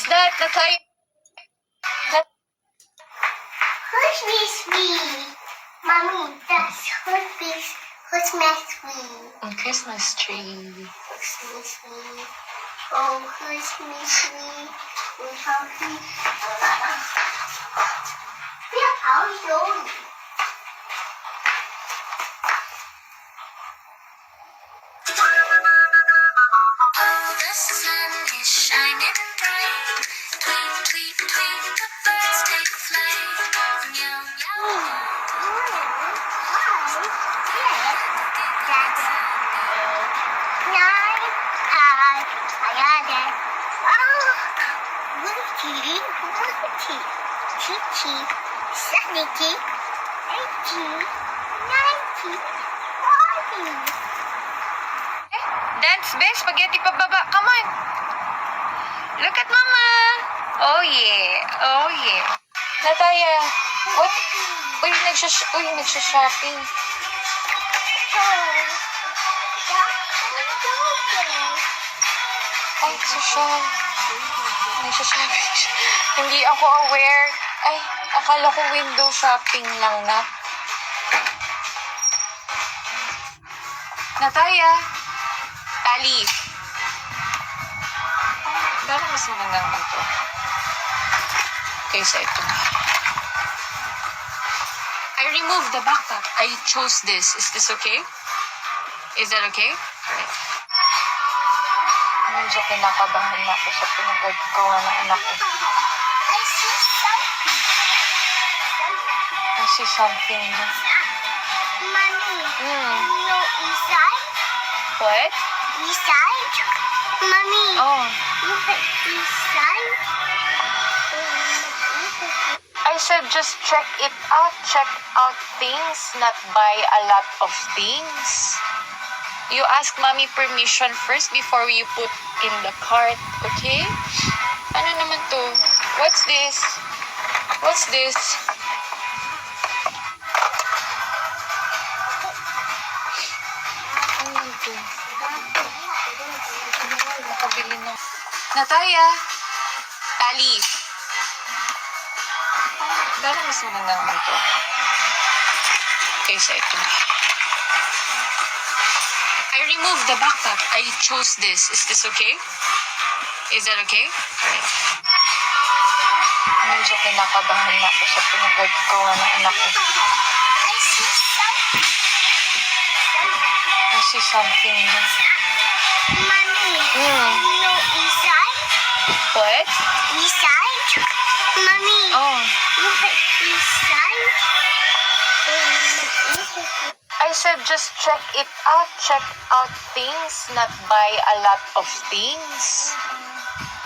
that? Natay? Who's me? Mommy, that's Christmas tree. Christmas tree. Christmas tree. Oh, Christmas tree. Yeah, I'll show you. Oh, the sun is shining bright. Tweet, tweet, tweet, the birds take flight. Meow, meow. Dance, be. Spaghetti pababa. Come on. Look at mama. Oh, yeah. Oh, yeah. Nataya, what? Uy, nagsha-shopping. Ay, social. Nagsha-shopping siya. Hindi ako aware. Ay, akala ko window shopping lang na. Nataya. Tali. Parang mas maganda naman to. Kaysa ito. I removed the backpack. I chose this. Is this okay? Is that okay? Medyo kinakabahan na ako sa pinagagawa ng anak ko. I see something. Mommy, Hmm. you know inside? What? Inside? Mommy, Oh. look at inside. I said just check it out. Check out things, not buy a lot of things. You ask mommy permission first before you put in the cart, okay? Ano naman to? What's this? What's this? Ano naman to? Nakabili na. Nataya! Tali! Parang mas maganda naman to. Kaysa ito. I removed the backpack. I chose this. Is this okay? Is that okay? Medyo kinakabahan na ako sa pinagagawa ng anak ko. I see something. I see something. Mommy, Hmm. you know inside? What? Inside? Mommy, Oh. look at inside. I said just check it out. Check out things, not buy a lot of things.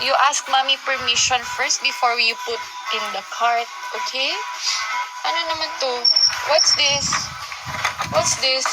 You ask mommy permission first before you put in the cart, okay? Ano naman to? What's this? What's this?